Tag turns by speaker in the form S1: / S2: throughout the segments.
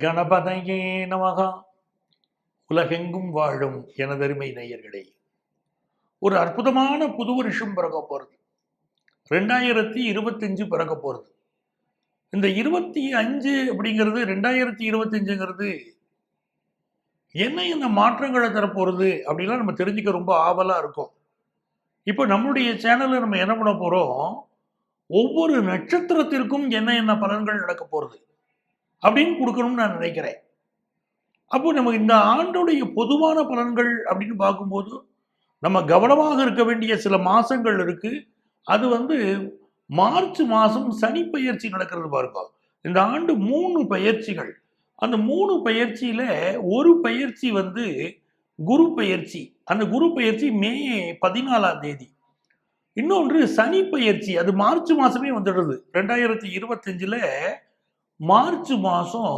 S1: கணபதையே நமகா. உலகெங்கும் வாழும் எனதருமை நேயர்களே, ஒரு அற்புதமான புது வருஷம் பிறக்க போறது. 2025 பிறக்க போறது. இந்த 25 அப்படிங்கிறது 2025ங்கிறது என்ன என்ன மாற்றங்களை தரப்போறது அப்படின்லாம் நம்ம தெரிஞ்சுக்க ரொம்ப ஆவலா இருக்கும். இப்போ நம்மளுடைய சேனல்ல நம்ம என்ன பண்ண போறோம், ஒவ்வொரு நட்சத்திரத்திற்கும் என்ன என்ன பலன்கள் நடக்க போறது அப்படின்னு கொடுக்கணும்னு நான் நினைக்கிறேன். அப்போ நமக்கு இந்த ஆண்டுடைய பொதுவான பலன்கள் அப்படின்னு பார்க்கும்போது நம்ம கவனமாக இருக்க வேண்டிய சில மாசங்கள் இருக்கு. அது மார்ச் மாசம் சனி பெயர்ச்சி நடக்கிறது பாருங்க. இந்த ஆண்டு 3 பெயர்ச்சிகள். அந்த 3 பெயர்ச்சியில ஒரு பெயர்ச்சி குரு பெயர்ச்சி. அந்த குரு பெயர்ச்சி மே 14ஆம் தேதி. இன்னொன்று சனி பெயர்ச்சி. அது மார்ச் மாசமே வந்துடுது. 2025ல மார்ச் மாசம்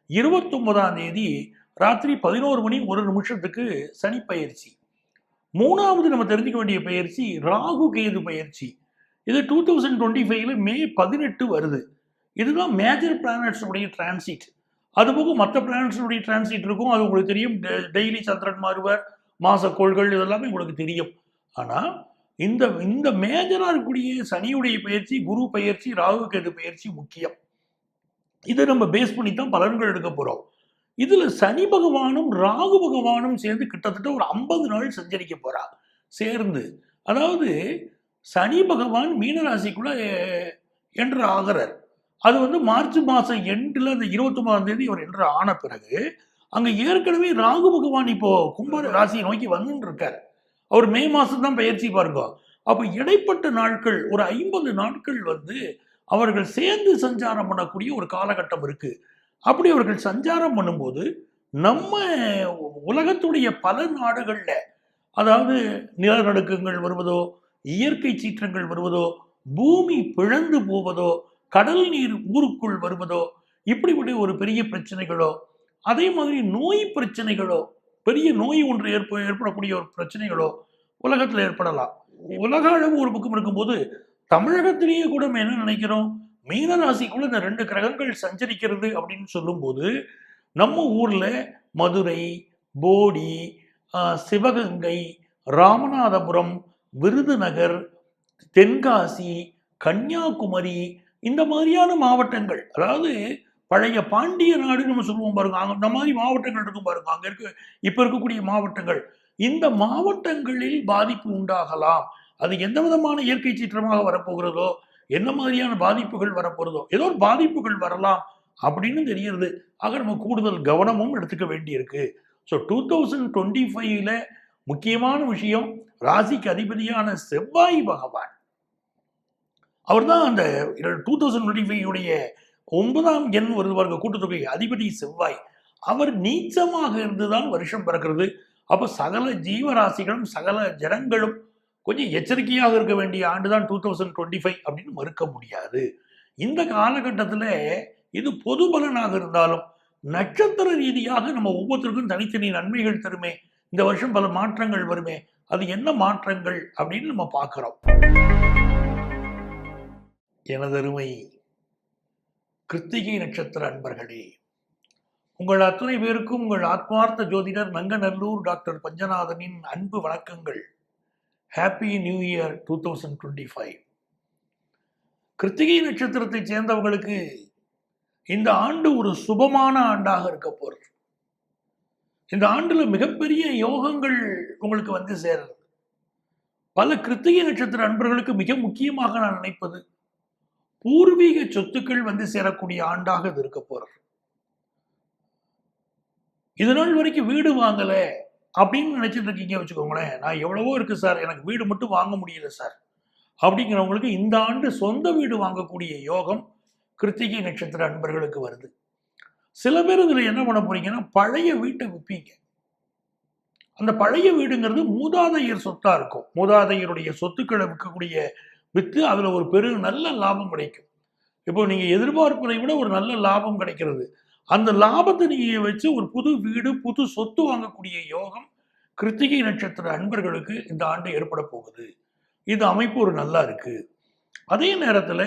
S1: 29ஆம் தேதி ராத்திரி 11 மணி 1 நிமிஷத்துக்கு சனி பெயர்ச்சி. மூணாவது நம்ம தெரிஞ்சுக்க வேண்டிய பயிற்சி ராகு கேது பயிற்சி. இது 2025ல மே 18 வருது. இதுதான் மேஜர் பிளானட்ஸ் உடைய டிரான்சிட். அதுபோக மற்ற பிளானட்ஸ் உடைய டிரான்சிட் இருக்கும். அது உங்களுக்கு தெரியும். டெய்லி சந்திரன் மாறுவர், மாசக்கோள்கள் இதெல்லாமே உங்களுக்கு தெரியும். ஆனா இந்த இந்த மேஜரா இருக்கக்கூடிய சனியுடைய பயிற்சி, குரு பயிற்சி, ராகு கேது பயிற்சி முக்கியம். இதை நம்ம பேஸ் பண்ணி தான் பலன்கள் எடுக்க போறோம். இதுல சனி பகவானும் ராகு பகவானும் சேர்ந்து கிட்டத்தட்ட ஒரு 50 நாள் சஞ்சரிக்க போறா சேர்ந்து. அதாவது சனி பகவான் மீனராசிக்குள்ள என்ட்ரு ஆகிறார். அது மார்ச் மாசம் எண்டில் அந்த 29ஆம் தேதி அவர் என்ட்ரு ஆன பிறகு அங்க ஏற்கனவே ராகு பகவான் இப்போ கும்ப ராசியை நோக்கி வந்துட்டு இருக்கார். அவர் மே மாசம் தான் பயிற்சி பாருங்க. அப்ப இடைப்பட்ட நாட்கள் ஒரு 50 நாட்கள் அவர்கள் சேர்ந்து சஞ்சாரம் பண்ணக்கூடிய ஒரு காலகட்டம் இருக்கு. அப்படி அவர்கள் சஞ்சாரம் பண்ணும்போது நம்ம உலகத்துடைய பல நாடுகள்ல, அதாவது நிலநடுக்கங்கள் வருவதோ, இயற்கை சீற்றங்கள் வருவதோ, பூமி பிளந்து போவதோ, கடல் நீர் ஊருக்குள் வருவதோ, இப்படிப்பட்ட ஒரு பெரிய பிரச்சனைகளோ, அதே மாதிரி நோய் பிரச்சனைகளோ, பெரிய நோய் ஒன்று ஏற்படக்கூடிய ஒரு பிரச்சனைகளோ உலகத்தில் ஏற்படலாம். உலக அளவு ஒரு பக்கம் இருக்கும்போது தமிழகத்திலேயே கூட நம்ம என்ன நினைக்கிறோம், மீனராசிக்குள்ள இந்த 2 கிரகங்கள் சஞ்சரிக்கிறது அப்படின்னு சொல்லும்போது நம்ம ஊர்ல மதுரை, போடி, சிவகங்கை, ராமநாதபுரம், விருதுநகர், தென்காசி, கன்னியாகுமரி இந்த மாதிரியான மாவட்டங்கள், அதாவது பழைய பாண்டிய நாடு நம்ம சொல்லுவோம் பாருங்க, அந்த மாதிரி மாவட்டங்கள் இருக்கும் பாருங்க. அங்க இப்ப இருக்கக்கூடிய மாவட்டங்கள், இந்த மாவட்டங்களில் பாதிப்பு உண்டாகலாம். அது எந்த விதமான இயற்கை சீற்றமாக வரப்போகிறதோ, என்ன மாதிரியான பாதிப்புகள் வரப்போறதோ, ஏதோ ஒரு பாதிப்புகள் வரலாம் அப்படின்னு தெரியுது. ஆக நம்ம கூடுதல் கவனமும் எடுத்துக்க வேண்டியிருக்கு. ஸோ 2025ல முக்கியமான விஷயம், ராசிக்கு அதிபதியான செவ்வாய் பகவான். அவர் தான் அந்த 2025 9ஆம் எண் வருவார்கள் கூட்டுத்தொகை அதிபதி செவ்வாய். அவர் நீச்சமாக இருந்துதான் வருஷம் பிறக்கிறது. அப்ப சகல ஜீவராசிகளும் சகல ஜனங்களும் கொஞ்சம் எச்சரிக்கையாக இருக்க வேண்டிய ஆண்டு தான் 2025 அப்படின்னு மறுக்க முடியாது. இந்த காலகட்டத்தில் இது பொது பலனாக இருந்தாலும் நட்சத்திர ரீதியாக நம்ம ஒவ்வொருத்தருக்கும் தனித்தனி நன்மைகள் தருமே. இந்த வருஷம் பல மாற்றங்கள் வருமே. அது என்ன மாற்றங்கள் அப்படின்னு நம்ம பார்க்கிறோம். எனதருமை கிருத்திகை நட்சத்திர அன்பர்களே, உங்கள் அத்தனை பேருக்கும் உங்கள் ஆத்மார்த்த ஜோதிடர் நங்கநல்லூர் டாக்டர் பஞ்சநாதனின் அன்பு வணக்கங்கள். Happy new year 2025. கிருத்திகை நட்சத்திரத்தை சேர்ந்தவங்களுக்கு இந்த ஆண்டு ஒரு சுபமான ஆண்டாக இருக்க போறது. இந்த ஆண்டுல மிகப்பெரிய யோகங்கள் உங்களுக்கு சேருது. பல கிருத்திகை நட்சத்திர அன்பர்களுக்கு மிக முக்கியமாக நான் நினைப்பது, பூர்வீக சொத்துக்கள் சேரக்கூடிய ஆண்டாக இது இருக்க போறது. இது நாள் வரைக்கும் வீடு வாங்கல அப்படின்னு நினைச்சிட்டு இருக்கீங்க வச்சுக்கோங்களேன். நான் எவ்வளவோ இருக்கு சார், எனக்கு வீடு மட்டும் வாங்க முடியல சார் அப்படிங்கிறவங்களுக்கு இந்த ஆண்டு சொந்த வீடு வாங்கக்கூடிய யோகம் கிருத்திகை நட்சத்திர அன்பர்களுக்கு வருது. சில பேர் இதுல என்ன பண்ண போறீங்கன்னா, பழைய வீட்டை விற்பீங்க. அந்த பழைய வீடுங்கிறது மூதாதையர் சொத்தா இருக்கும். மூதாதையருடைய சொத்துக்களை விற்கக்கூடிய வித்து அதுல ஒரு நல்ல லாபம் கிடைக்கும். இப்போ நீங்க எதிர்பார்ப்பதை விட ஒரு நல்ல லாபம் கிடைக்கிறது. அந்த லாபத்தை நீங்க வச்சு ஒரு புது வீடு, புது சொத்து வாங்கக்கூடிய யோகம் கிருத்திகை நட்சத்திர அன்பர்களுக்கு இந்த ஆண்டு ஏற்பட போகுது. இந்த அமைப்பு ஒரு நல்லா இருக்கு. அதே நேரத்துல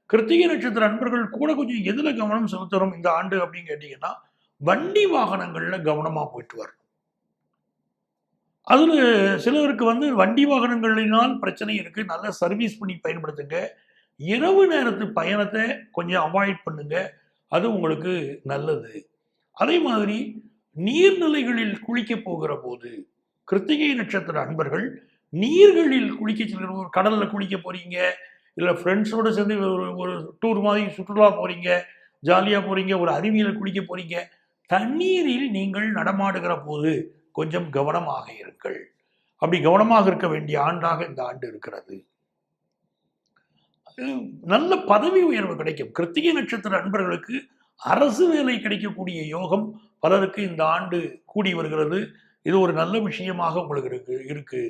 S1: கிருத்திகை நட்சத்திர அன்பர்கள் கூட கொஞ்சம் எதுல கவனம் செலுத்தணும் இந்த ஆண்டு அப்படின்னு கேட்டீங்கன்னா, வண்டி வாகனங்கள்ல கவனமா போயிட்டு வரணும். அதுல சிலருக்கு வண்டி வாகனங்களினால் பிரச்சனை இருக்கு. நல்லா சர்வீஸ் பண்ணி பயன்படுத்துங்க. இரவு நேரத்து பயணத்தை கொஞ்சம் அவாய்ட் பண்ணுங்க. அது உங்களுக்கு நல்லது. அதே மாதிரி நீர்நிலைகளில் குளிக்க போகிற போது, கிருத்திகை நட்சத்திர அன்பர்கள் நீர்களில் குளிக்க செல்கிற, ஒரு கடல்ல குளிக்க போறீங்க, இல்ல ஃப்ரெண்ட்ஸோட சேர்ந்து ஒரு டூர் மாதிரி சுற்றுலா போறீங்க, ஜாலியா போறீங்க, ஒரு அருவியில குளிக்க போறீங்க. தண்ணீரில் நீங்கள் நடமாடுகிற போது கொஞ்சம் கவனமாக இருங்கள். அப்படி கவனமாக இருக்க வேண்டிய ஆண்டாக இந்த ஆண்டு இருக்கிறது. நல்ல பதவி உயர்வு கிடைக்கும். கிருத்திகை நட்சத்திர அன்பர்களுக்கு அரசு வேலை கிடைக்கக்கூடிய யோகம் பலருக்கு இந்த ஆண்டு கூடி வருகிறது. இது ஒரு நல்ல விஷயமாக உங்களுக்கு இருக்கு.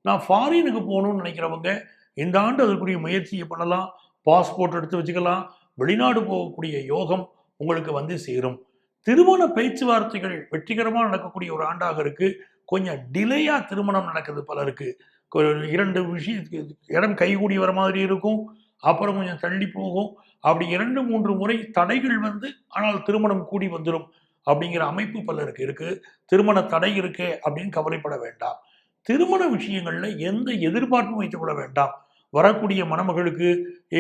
S1: நான் ஃபாரினுக்கு போகணும்னு நினைக்கிறவங்க இந்த ஆண்டு அதற்குரிய முயற்சியை பண்ணலாம். பாஸ்போர்ட் எடுத்து வச்சுக்கலாம். வெளிநாடு போகக்கூடிய யோகம் உங்களுக்கு சேரும். திருமண பேச்சுவார்த்தைகள் வெற்றிகரமாக நடக்கக்கூடிய ஒரு ஆண்டாக இருக்கு. கொஞ்சம் டிலேயா திருமணம் நடக்குது பலருக்கு. 2 விஷயம் இடம் கைகூடி வர மாதிரி இருக்கும், அப்புறம் கொஞ்சம் தள்ளி போகும். அப்படி 2, 3 முறை தடைகள் ஆனால் திருமணம் கூடி வந்துடும் அப்படிங்கிற அமைப்பு பலருக்கு இருக்கு. திருமண தடை இருக்கு அப்படின்னு கவலைப்பட வேண்டாம். திருமண விஷயங்கள்ல எந்த எதிர்பார்ப்பும் வைத்துக் கொள்ள வேண்டாம். வரக்கூடிய மணமகளுக்கு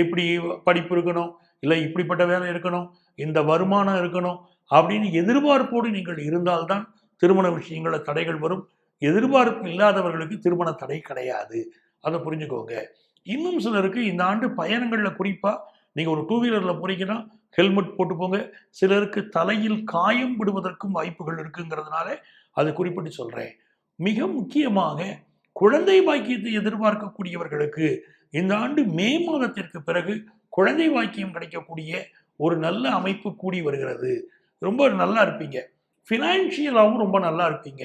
S1: எப்படி படிப்பு இருக்கணும், இல்லை இப்படிப்பட்ட வேலை இருக்கணும், இந்த வருமானம் இருக்கணும் அப்படின்னு எதிர்பார்ப்போடு நீங்கள் இருந்தால்தான் திருமண விஷயங்கள தடைகள் வரும். எதிர்பார்ப்பு இல்லாதவர்களுக்கு திருமண தடை கிடையாது. அதை புரிஞ்சுக்கோங்க. இன்னும் சிலருக்கு இந்த ஆண்டு பயணங்கள்ல, குறிப்பா நீங்க ஒரு 2 வீலர்ல போறீங்கன்னா ஹெல்மெட் போட்டு போங்க. சிலருக்கு தலையில் காயம் விடுவதற்கும் வாய்ப்புகள் இருக்குங்கிறதுனால அது குறிப்பிட்டு சொல்றேன். மிக முக்கியமாக குழந்தை பாக்கியத்தை எதிர்பார்க்கக்கூடியவர்களுக்கு இந்த ஆண்டு மே மாதத்திற்கு பிறகு குழந்தை பாக்கியம் கிடைக்கக்கூடிய ஒரு நல்ல அமைப்பு கூடி வருகிறது. ரொம்ப நல்லா இருப்பீங்க. ஃபினான்ஷியலாகவும் ரொம்ப நல்லா இருப்பீங்க.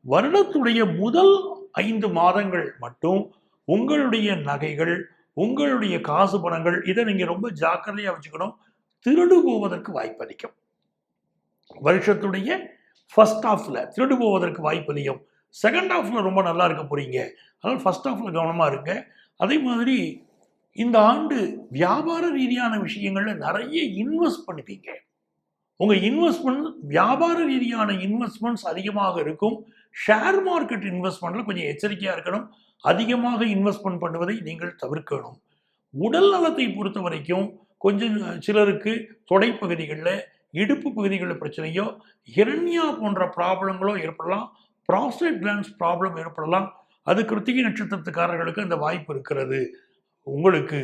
S1: வருடத்துடைய முதல் 5 மாதங்கள் மட்டும் உங்களுடைய நகைகள், உங்களுடைய காசு பணங்கள், இதை நீங்க ரொம்ப ஜாக்கிரதையா வச்சுக்கணும். திருடு போவதற்கு வாய்ப்பு அதிகம். வருஷத்துடைய ஃபர்ஸ்ட் ஹாஃப்ல திருடு போவதற்கு வாய்ப்பு அதிகம். செகண்ட் ஹாஃப்ல ரொம்ப நல்லா இருக்க போறீங்க. அதனால் ஃபர்ஸ்ட் ஹாஃப்ல கவனமா இருங்க. அதே மாதிரி இந்த ஆண்டு வியாபார ரீதியான விஷயங்கள்ல நிறைய இன்வெஸ்ட் பண்ணுவீங்க. உங்க இன்வெஸ்ட்மெண்ட் வியாபார ரீதியான இன்வெஸ்ட்மெண்ட்ஸ் அதிகமாக இருக்கும். ஷேர் மார்க்கெட் இன்வெஸ்ட்மெண்ட்ல கொஞ்சம் எச்சரிக்கையா இருக்கணும். அதிகமாக இன்வெஸ்ட்மெண்ட் பண்ணுவதை நீங்கள் தவிர்க்கணும். உடல் நலத்தை பொறுத்த வரைக்கும் கொஞ்சம் சிலருக்கு தொடைப்பகுதிகளில், இடுப்பு பகுதிகளில் பிரச்சனையோ, ஹிரண்யா போன்ற ப்ராப்ளங்களோ ஏற்படலாம். ப்ராஸ்டேட் கிளாண்ட்ஸ் ப்ராப்ளம் ஏற்படலாம். அது கிருத்திகை நட்சத்திரத்துக்காரர்களுக்கு அந்த வாய்ப்பு இருக்கிறது. உங்களுக்கு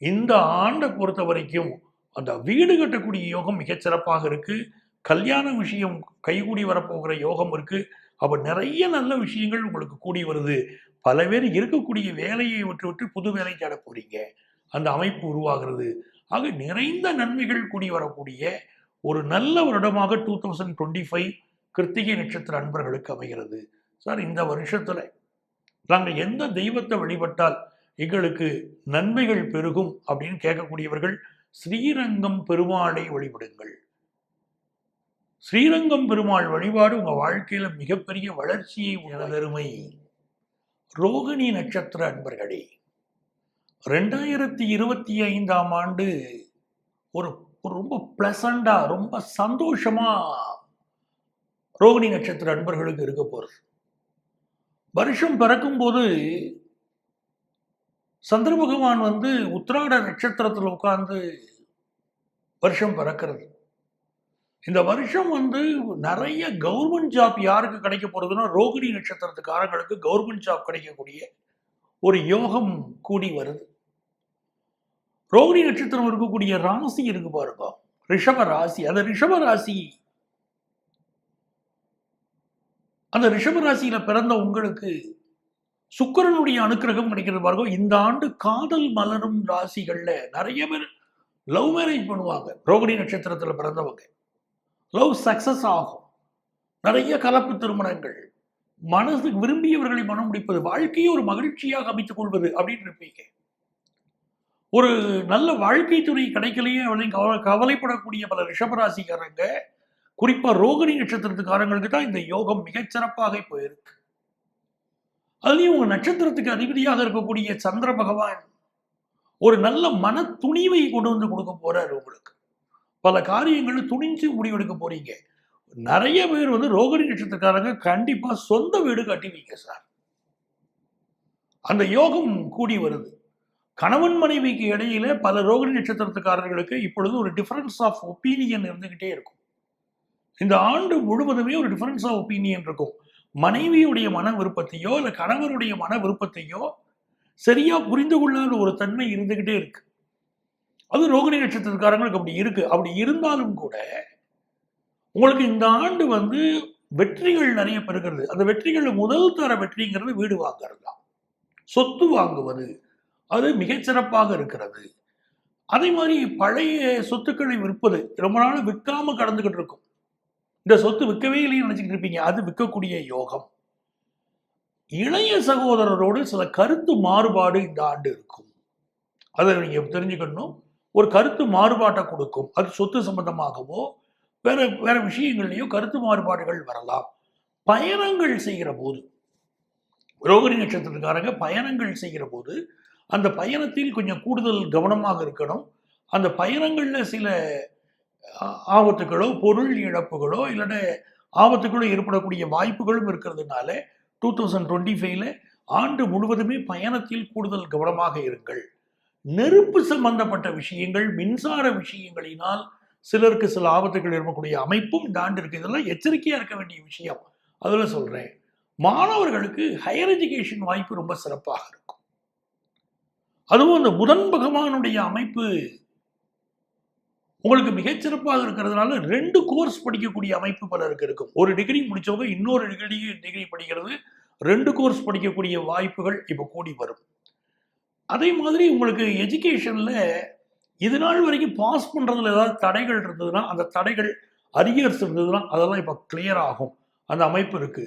S1: இந்த ஆண்டை பொறுத்த வரைக்கும் அந்த வீடு கட்டக்கூடிய யோகம் மிகச்சிறப்பாக இருக்கு. கல்யாண விஷயம் கைகூடி வரப்போகிற யோகம் இருக்கு. அப்ப நிறைய நல்ல விஷயங்கள் உங்களுக்கு கூடி வருது. பல பேர் இருக்கக்கூடிய வேலையை விட்டு புது வேலை தேட போறீங்க. அந்த அமைப்பு உருவாகிறது. ஆக நிறைந்த நன்மைகள் கூடி வரக்கூடிய ஒரு நல்ல வருடமாக 2025 கிருத்திகை நட்சத்திர அன்பர்களுக்கு அமைகிறது. சார், இந்த வருஷத்துல நாங்கள் எந்த தெய்வத்தை வழிபட்டால் எங்களுக்கு நன்மைகள் பெருகும் அப்படின்னு கேட்கக்கூடியவர்கள் ஸ்ரீரங்கம் பெருமாளை வழிபடுங்கள். ஸ்ரீரங்கம் பெருமாள் வழிபாடு உங்க வாழ்க்கையில மிகப்பெரிய வளர்ச்சியை உணர்மை. ரோகிணி நட்சத்திர அன்பர்களே, 2025ஆம் ஆண்டு ஒரு ரொம்ப பிளசண்டா, ரொம்ப சந்தோஷமா ரோகிணி நட்சத்திர அன்பர்களுக்கு இருக்க போறது. வருஷம் பிறக்கும் போது சந்திர பகவான் உத்திராட நட்சத்திரத்தில் உட்கார்ந்து வருஷம் பிறக்கிறது. இந்த வருஷம் நிறைய கவர்மெண்ட் ஜாப் யாருக்கு கிடைக்க போறதுன்னா, ரோகிணி நட்சத்திரத்துக்காரங்களுக்கு கவர்மெண்ட் ஜாப் கிடைக்கக்கூடிய ஒரு யோகம் கூடி வருது. ரோகிணி நட்சத்திரம் இருக்கக்கூடிய ராசி இருக்கு பாருங்க, ரிஷப ராசி. அந்த ரிஷப ராசியில பிறந்த உங்களுக்கு சுக்கிரனுடைய அனுக்கிரகம் கிடைக்கிறது பாருங்க. இந்த ஆண்டு காதல் மலரும் ராசிகள்ல நிறைய பேர் லவ் மேரேஜ் பண்ணுவாங்க. ரோகிணி நட்சத்திரத்துல பிறந்தவங்க லவ் சக்சஸ் ஆகும். நிறைய கலப்பு திருமணங்கள், மனசுக்கு விரும்பியவர்களை மனம் முடிப்பது, வாழ்க்கையை ஒரு மகிழ்ச்சியாக அமைத்துக் கொள்வது அப்படின்னு இருப்பீங்க. ஒரு நல்ல வாழ்க்கை துணை கிடைக்கலையே அப்படின்னு கவலைப்படக்கூடிய பல ரிஷபராசிக்காரங்க, குறிப்பா ரோகிணி நட்சத்திரத்துக்காரங்களுக்கு தான் இந்த யோகம் மிகச்சிறப்பாக போயிருக்கு. அதுலயும் உங்க நட்சத்திரத்துக்கு அதிபதியாக இருக்கக்கூடிய சந்திர பகவான் ஒரு நல்ல மன துணிவை கொண்டு கொடுக்க போறாரு உங்களுக்கு. பல காரியங்கள் துணிஞ்சு முடிவெடுக்க போறீங்க. நிறைய பேர் வந்து ரோகிணி நட்சத்திரக்காரங்க கண்டிப்பா சொந்த வீடு கட்டுவீங்க சார். அந்த யோகம் கூடி வருது. கணவன் மனைவிக்கு இடையில பல ரோகிணி நட்சத்திரத்துக்காரர்களுக்கு இப்பொழுது ஒரு டிஃபரன்ஸ் ஆஃப் ஒப்பீனியன் இருந்துகிட்டே இருக்கும். இந்த ஆண்டு முழுவதுமே ஒரு டிஃபரன்ஸ் ஆஃப் ஒப்பீனியன் இருக்கும். மனைவியுடைய மன விருப்பத்தையோ இல்ல கணவருடைய மன விருப்பத்தையோ சரியா புரிந்து கொள்ளாத ஒரு தன்மை இருந்துகிட்டே இருக்கு. அது ரோகிணி நட்சத்திரக்காரங்களுக்கு அப்படி இருக்கு. அப்படி இருந்தாலும் கூட உங்களுக்கு இந்த ஆண்டு வந்து வெற்றிகள் நிறைய பெறுகிறது. அந்த வெற்றிகள் முதல் தர வெற்றிங்கிறது வீடு வாங்குறது தான். சொத்து வாங்குவது அது மிகச்சிறப்பாக இருக்கிறது. அதே மாதிரி பழைய சொத்துக்களை விற்பது, ரொம்ப நாள் விற்காம கடந்துகிட்டு இருக்கும். இந்த சொத்து விற்கவே இல்லைன்னு நினைச்சுக்கிட்டு இருப்பீங்க, அது விற்கக்கூடிய யோகம். இளைய சகோதரரோடு சில கருத்து மாறுபாடு இந்த ஆண்டு இருக்கும். அதை நீங்க தெரிஞ்சுக்கணும். ஒரு கருத்து மாறுபாட்டை கொடுக்கும். அது சொத்து சம்பந்தமாகவோ வேற வேற விஷயங்கள்லயோ கருத்து மாறுபாடுகள் வரலாம். பயணங்கள் செய்கிற போது, ரோகிணி நட்சத்திரக்காரங்க பயணங்கள் செய்கிற போது அந்த பயணத்தில் கொஞ்சம் கூடுதல் கவனமாக இருக்கணும். அந்த பயணங்கள்ல சில ஆபத்துகளோ பொருள் இழப்புகளோ இல்லைன்னா ஆபத்துகளோ ஏற்படக்கூடிய வாய்ப்புகளும் இருக்கிறதுனால 2025ல ஆண்டு முழுவதுமே பயணத்தில் கூடுதல் கவனமாக இருங்கள். நெருப்பு சம்பந்தப்பட்ட விஷயங்கள், மின்சார விஷயங்களினால் சிலருக்கு சில ஆபத்துகள் ஏற்படக்கூடிய அமைப்பும் இந்த ஆண்டு இருக்கு. இதெல்லாம் எச்சரிக்கையா இருக்க வேண்டிய விஷயம். அதுல சொல்றேன், மாணவர்களுக்கு ஹையர் எஜுகேஷன் வாய்ப்பு ரொம்ப சிறப்பாக இருக்கும். அதுவும் அந்த புதன் பகவானுடைய அமைப்பு உங்களுக்கு மிகச்சிறப்பாக இருக்கிறதுனால 2 கோர்ஸ் படிக்கக்கூடிய அமைப்பு பலருக்கு இருக்கும். ஒரு டிகிரி முடிச்சவங்க இன்னொரு டிகிரி படிக்கிறது, 2 கோர்ஸ் படிக்கக்கூடிய வாய்ப்புகள் இப்ப கூடி வரும். அதே மாதிரி உங்களுக்கு எஜுகேஷன்ல இது நாள் வரைக்கும் பாஸ் பண்றதுல ஏதாவது தடைகள் இருந்ததுன்னா, அந்த தடைகள் அரியர்ஸ் இருந்ததுன்னா அதெல்லாம் இப்ப கிளியர் ஆகும். அந்த அமைப்பு இருக்கு.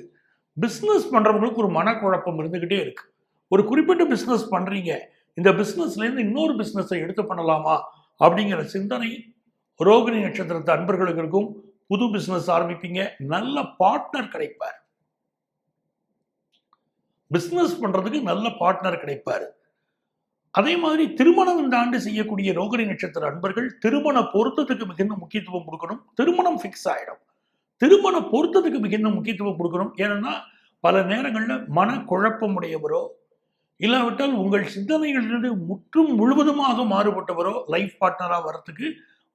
S1: பிசினஸ் பண்றவங்களுக்கு ஒரு மனக்குழப்பம் இருந்துகிட்டே இருக்கு. ஒரு குறிப்பிட்ட பிசினஸ் பண்றீங்க, இந்த பிசினஸ்ல இருந்து இன்னொரு பிசினஸை எடுத்து பண்ணலாமா அப்படிங்கிற சிந்தனை ரோகிணி நட்சத்திரத்து அன்பர்களுக்கு இருக்கும். புது பிசினஸ் ஆரம்பிப்பீங்க, நல்ல பார்ட்னர் கிடைப்பார். பிசினஸ் பண்றதுக்கு நல்ல பார்ட்னர் கிடைப்பார். அதே மாதிரி திருமணம் இந்த ஆண்டு செய்யக்கூடிய ரோகிணி நட்சத்திர அன்பர்கள் திருமண பொருத்தத்துக்கு மிகுந்த முக்கியத்துவம் கொடுக்கணும். திருமணம் ஃபிக்ஸ் ஆயிடும். திருமண பொருத்தத்துக்கு மிகுந்த முக்கியத்துவம் கொடுக்கணும். ஏன்னா பல நேரங்கள்ல மனக்குழப்பம் உடையவரோ இல்லாவிட்டால் உங்கள் சிந்தனைகளிலிருந்து முற்றும் முழுவதுமாக மாறுபட்டவரோ லைஃப் பார்ட்னரா வரத்துக்கு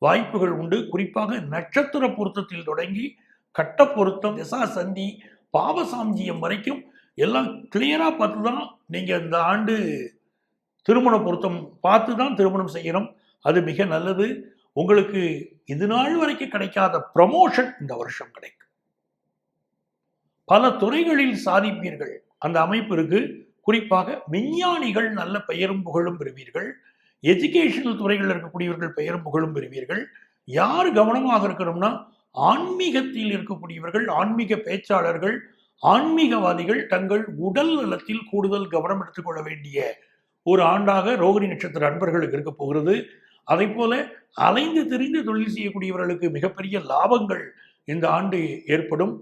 S1: வாய்ப்புகள் உண்டு. குறிப்பாக நட்சத்திர பொருத்தத்தில் தொடங்கி கட்ட பொருத்தம், திசா சந்தி, பாவசாம்ஜியம் வரைக்கும் எல்லாம் கிளியரா பார்த்து தான் நீங்க இந்த ஆண்டு திருமண பொருத்தம் பார்த்து தான் திருமணம் செய்யணும். அது மிக நல்லது. உங்களுக்கு இது நாள் வரைக்கும் கிடைக்காத ப்ரமோஷன் இந்த வருஷம் கிடைக்கும். பல துறைகளில் சாதிப்பீர்கள். அந்த அமைப்பு இருக்கு. குறிப்பாக விஞ்ஞானிகள் நல்ல பெயரும் புகழும் பெறுவீர்கள். எஜுகேஷனல் துறைகளில் இருக்கக்கூடியவர்கள் பெயரும் புகழும் பெறுவீர்கள். யார் கவனமாக இருக்கணும்னா, ஆன்மீகத்தில் இருக்கக்கூடியவர்கள், ஆன்மீக பேச்சாளர்கள், ஆன்மீகவாதிகள் தங்கள் உடல் நலத்தில் கூடுதல் கவனம் எடுத்துக்கொள்ள வேண்டிய ஒரு ஆண்டாக ரோகிணி நட்சத்திர அன்பர்களுக்கு இருக்க போகிறது. அதை போல அலைந்து திரிந்து தொழில் செய்யக்கூடியவர்களுக்கு மிகப்பெரிய லாபங்கள் இந்த ஆண்டு ஏற்படும்.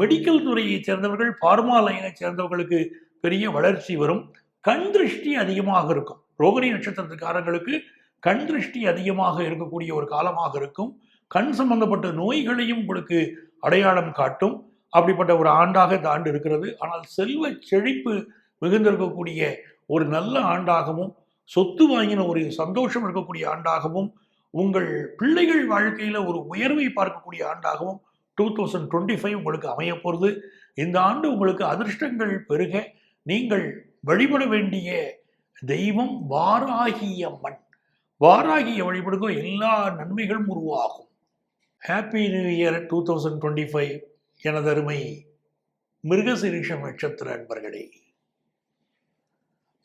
S1: மெடிக்கல் துறையை சேர்ந்தவர்கள், பார்மா லைனை சேர்ந்தவர்களுக்கு பெரிய வளர்ச்சி வரும். கண் திருஷ்டி அதிகமாக இருக்கும். ரோகிணி நட்சத்திரத்துக்காரங்களுக்கு கண் திருஷ்டி அதிகமாக இருக்கக்கூடிய ஒரு காலமாக இருக்கும். கண் சம்பந்தப்பட்ட நோய்களையும் உங்களுக்கு அடையாளம் காட்டும். அப்படிப்பட்ட ஒரு ஆண்டாக இந்த ஆண்டு இருக்கிறது. ஆனால் செல்வ செழிப்பு மிகுந்திருக்கக்கூடிய ஒரு நல்ல ஆண்டாகவும், சொத்து வாங்கின ஒரு சந்தோஷம் இருக்கக்கூடிய ஆண்டாகவும், உங்கள் பிள்ளைகள் வாழ்க்கையில ஒரு உயர்வை பார்க்கக்கூடிய ஆண்டாகவும் 2025 உங்களுக்கு அமைய போகிறது. இந்த ஆண்டு உங்களுக்கு அதிர்ஷ்டங்கள் பெருக நீங்கள் வழிபட வேண்டிய தெய்வம் வாராகி அம்மன். வாராகியை வழிபடுங்க, எல்லா நன்மைகளும் உருவாகும். ஹாப்பி நியூ இயர் 2025 எனது அருமை மிருகசீரிஷம் நட்சத்திர அன்பர்களே.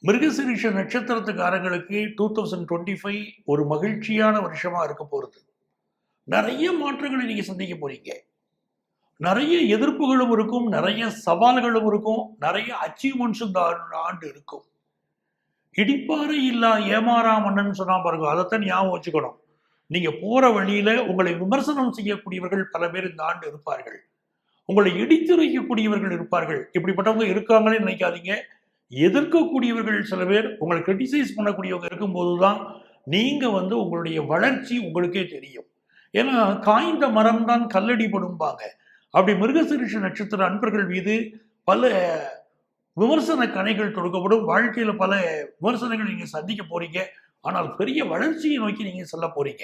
S1: மிருகசீரிஷ நட்சத்திரத்துக்காரங்களுக்கு 2025 ஒரு மகிழ்ச்சியான வருஷமா இருக்க போறது. நிறைய மாற்றங்களை நீங்க சந்திக்க போறீங்க. நிறைய எதிர்ப்புகளும் இருக்கும், நிறைய சவால்களும் இருக்கும், நிறைய அச்சீவ்மெண்ட்ஸும் இந்த ஆண்டு இருக்கும். இடிப்பாறை இல்லா ஏமாறா மன்னன் சொன்னா பாருங்க, அதைத்தான் ஞாபகம் வச்சுக்கணும். நீங்க போற வழியில உங்களை விமர்சனம் செய்யக்கூடியவர்கள் பல பேர் இந்த ஆண்டு இருப்பார்கள். உங்களை இடித்துரைக்கக்கூடியவர்கள் இருப்பார்கள். இப்படிப்பட்டவங்க இருக்காங்களே நினைக்காதீங்க. எதிர்க்கக்கூடியவர்கள் சில பேர், உங்களை கிரிட்டிசைஸ் பண்ணக்கூடியவங்க இருக்கும்போதுதான் நீங்க உங்களுடைய வளர்ச்சி உங்களுக்கே தெரியும். ஏன்னா காய்ந்த மரம் தான் கல்லடி படும்பாங்க. அப்படி மிருகசீரிஷ நட்சத்திர அன்பர்கள் மீது பல விமர்சன கணைகள் தொடுக்கப்படும். வாழ்க்கையில பல விமர்சனங்கள் நீங்க சந்திக்க போறீங்க. ஆனால் பெரிய வளர்ச்சியை நோக்கி நீங்க செல்ல போறீங்க.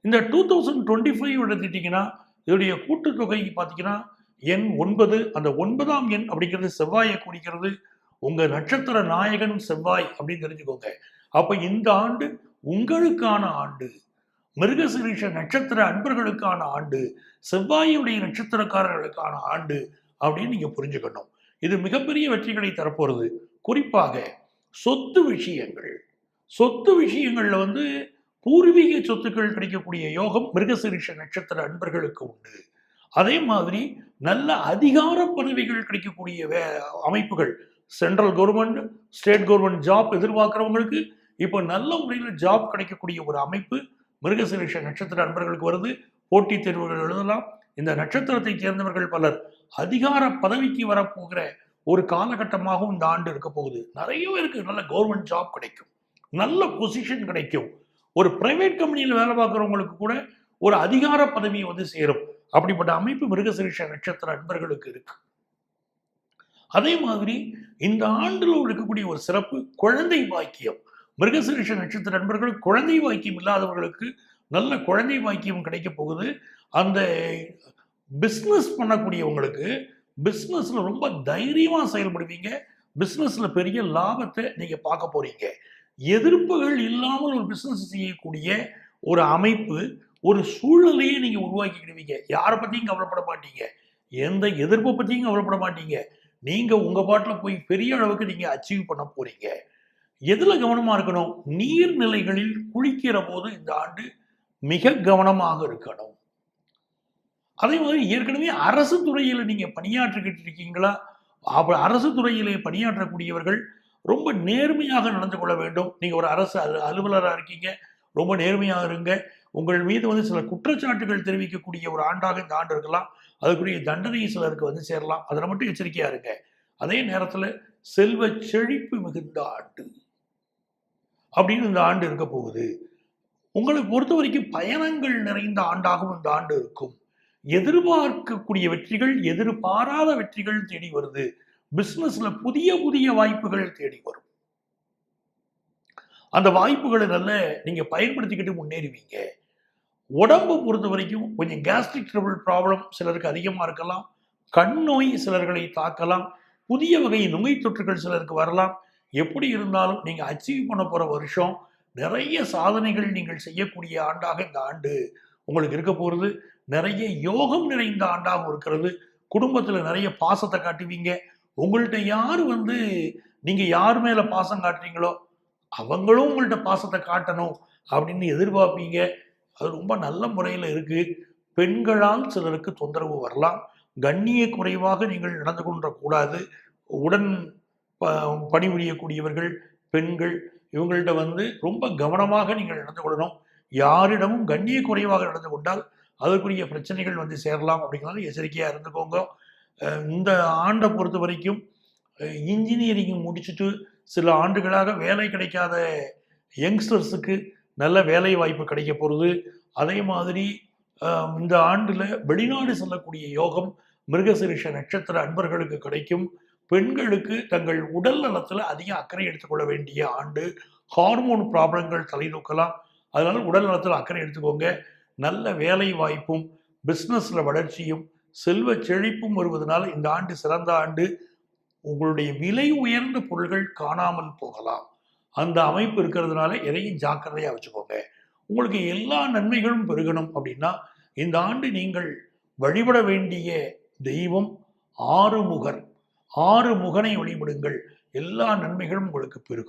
S1: இந்த 2025 எடுத்துட்டீங்கன்னா, இதோடைய கூட்டுத்தொகை பார்த்தீங்கன்னா, எண் 9. அந்த 9ஆம் எண் அப்படிங்கிறது செவ்வாயை குறிக்கிறது. உங்க நட்சத்திர நாயகன் செவ்வாய் அப்படின்னு தெரிஞ்சுக்கோங்க. அப்ப இந்த ஆண்டு உங்களுக்கான ஆண்டு. மிருகசீரிஷ நட்சத்திர அன்பர்களுக்கான ஆண்டு. செவ்வாயுடைய நட்சத்திரக்காரர்களுக்கான ஆண்டு அப்படின்னு நீங்க புரிஞ்சுக்கணும். இது மிகப்பெரிய வெற்றிகளை தரப்போறது. குறிப்பாக சொத்து விஷயங்கள். சொத்து விஷயங்கள்ல வந்து பூர்வீக சொத்துக்கள் கிடைக்கக்கூடிய யோகம் மிருகசீரிஷ நட்சத்திர அன்பர்களுக்கு உண்டு. அதே மாதிரி நல்ல அதிகார பதவிகள் கிடைக்கக்கூடிய அமைப்புகள், central government, state government job எதிர்பார்க்கிறவங்களுக்கு இப்போ நல்ல முறையில் ஜாப் கிடைக்கக்கூடிய ஒரு அமைப்பு மிருகசீரிஷ நட்சத்திர அன்பர்களுக்கு வருது. போட்டித் தேர்வுகள் எழுதலாம். இந்த நட்சத்திரத்தை சேர்ந்தவர்கள் பலர் அதிகார பதவிக்கு வரப்போகிற ஒரு காலகட்டமாகவும் இந்த ஆண்டு இருக்க போகுது. நிறைய பேருக்கு நல்ல கவர்மெண்ட் ஜாப் கிடைக்கும், நல்ல பொசிஷன் கிடைக்கும். ஒரு பிரைவேட் கம்பெனியில் வேலை பார்க்குறவங்களுக்கு கூட ஒரு அதிகார பதவி வந்து சேரும். அப்படிப்பட்ட அமைப்பு மிருகசீரிஷ நட்சத்திர அன்பர்களுக்கு இருக்கு. அதே மாதிரி இந்த ஆண்டுல இருக்கக்கூடிய ஒரு சிறப்பு குழந்தை பாக்கியம். மிருகசீரிஷ நட்சத்திர அன்பர்கள் குழந்தை பாக்கியம் இல்லாதவர்களுக்கு நல்ல குழந்தை பாக்கியம் கிடைக்க போகுது. அந்த பிஸ்னஸ் பண்ணக்கூடியவங்களுக்கு பிஸ்னஸ்ல ரொம்ப தைரியமா செயல்படுவீங்க. பிஸ்னஸ்ல பெரிய லாபத்தை நீங்க பார்க்க போறீங்க. எதிர்ப்புகள் இல்லாமல் ஒரு பிஸ்னஸ் செய்யக்கூடிய ஒரு அமைப்பு, ஒரு சூழ்நிலையை நீங்க உருவாக்கிக்கிடுவீங்க. யாரை பத்தியும் கவலைப்பட மாட்டீங்க, எந்த எதிர்ப்பை பத்தியும் கவலைப்பட மாட்டீங்க. நீங்க உங்க பாட்டுல போய் பெரிய அளவுக்கு நீங்க அச்சீவ் பண்ண போறீங்க. எதுல கவனமா இருக்கணும்? நீர்நிலைகளில் குளிக்கிற போது இந்த ஆண்டு மிக கவனமாக இருக்கணும். அதே மாதிரி ஏற்கனவே அரசு துறையில நீங்க பணியாற்றிக்கிட்டு இருக்கீங்களா? அரசு துறையிலே பணியாற்றக்கூடியவர்கள் ரொம்ப நேர்மையாக நடந்து கொள்ள வேண்டும். நீங்க ஒரு அரசு அலுவலராக இருக்கீங்க, ரொம்ப நேர்மையாக இருங்க. உங்கள் மீது வந்து சில குற்றச்சாட்டுகள் தெரிவிக்கக்கூடிய ஒரு ஆண்டாக இந்த ஆண்டு இருக்கலாம். அதுக்குரிய தண்டனை சிலருக்கு வந்து சேரலாம். அதில் மட்டும் எச்சரிக்கையா இருங்க. அதே நேரத்தில் செல்வ செழிப்பு மிகுந்த ஆண்டு அப்படின்னு இந்த ஆண்டு இருக்க போகுது. உங்களை பொறுத்த வரைக்கும் பயணங்கள் நிறைந்த ஆண்டாகவும் இந்த ஆண்டு இருக்கும். எதிர்பார்க்கக்கூடிய வெற்றிகள், எதிர்பாராத வெற்றிகள் தேடி வருது. பிசினஸ்ல புதிய புதிய வாய்ப்புகள் தேடி வரும். அந்த வாய்ப்புகளை நல்ல நீங்க பயன்படுத்திக்கிட்டு முன்னேறுவீங்க. உடம்பு பொறுத்த வரைக்கும் கொஞ்சம் கேஸ்ட்ரிக் ட்ரபிள் ப்ராப்ளம் சிலருக்கு அதிகமா இருக்கலாம். கண் நோய் சிலர்களை தாக்கலாம். புதிய வகை நோய் தொற்றுகள் சிலருக்கு வரலாம். எப்படி இருந்தாலும் நீங்க அச்சீவ் பண்ண போற வருஷம் நிறைய சாதனைகள் நீங்கள் செய்யக்கூடிய ஆண்டாக இந்த ஆண்டு உங்களுக்கு இருக்க போறது. நிறைய யோகம் நிறைந்த ஆண்டாகவும் இருக்கிறது. குடும்பத்துல நிறைய பாசத்தை காட்டுவீங்க. உங்கள்கிட்ட யார் வந்து நீங்க யார் மேல பாசம் காட்டுறீங்களோ அவங்களும் உங்கள்கிட்ட பாசத்தை காட்டணும் அப்படின்னு எதிர்பார்ப்பீங்க. அது ரொம்ப நல்ல முறையில் இருக்கு. பெண்களால் சிலருக்கு தொந்தரவு வரலாம். கண்ணிய குறைவாக நீங்கள் நடந்து கொள்ளக்கூடாது. உடன் பணிபுரியக்கூடியவர்கள் பெண்கள், இவங்கள்ட்ட வந்து ரொம்ப கவனமாக நீங்கள் நடந்து கொள்ளணும். யாரிடமும் கண்ணிய குறைவாக நடந்து கொண்டால் அதற்குரிய பிரச்சனைகள் வந்து சேரலாம். அப்படிங்கிறத எச்சரிக்கையாக இருந்துக்கோங்க. இந்த ஆண்டை பொறுத்த வரைக்கும் இன்ஜினியரிங் முடிச்சுட்டு சில ஆண்டுகளாக வேலை கிடைக்காத யங்ஸ்டர்ஸுக்கு நல்ல வேலை வாய்ப்பு கிடைக்க போகிறது. அதே மாதிரி இந்த ஆண்டில் வெளிநாடு செல்லக்கூடிய யோகம் மிருகசீரிஷ நட்சத்திர அன்பர்களுக்கு கிடைக்கும். பெண்களுக்கு தங்கள் உடல் நலத்தில் அதிக அக்கறை எடுத்துக்கொள்ள வேண்டிய ஆண்டு. ஹார்மோன் ப்ராப்ளங்கள் தலைதூக்கலாம். அதனால உடல் நலத்தில் அக்கறை எடுத்துக்கோங்க. நல்ல வேலை வாய்ப்பும் பிஸ்னஸில் வளர்ச்சியும் செல்வ செழிப்பும் வருவதனால இந்த ஆண்டு சிறந்த ஆண்டு. உங்களுடைய விலை உயர்ந்த பொருள்கள் காணாமல் போகலாம். அந்த அமைப்பு இருக்கிறதுனால எதையும் ஜாக்கிரதையா வச்சுக்கோங்க. உங்களுக்கு எல்லா நன்மைகளும் பெருகணும் அப்படின்னா இந்த ஆண்டு நீங்கள் வழிபட வேண்டிய தெய்வம் ஆறுமுகர். ஆறுமுகனை வழிபடுங்கள். எல்லா நன்மைகளும் உங்களுக்கு பெருகும்.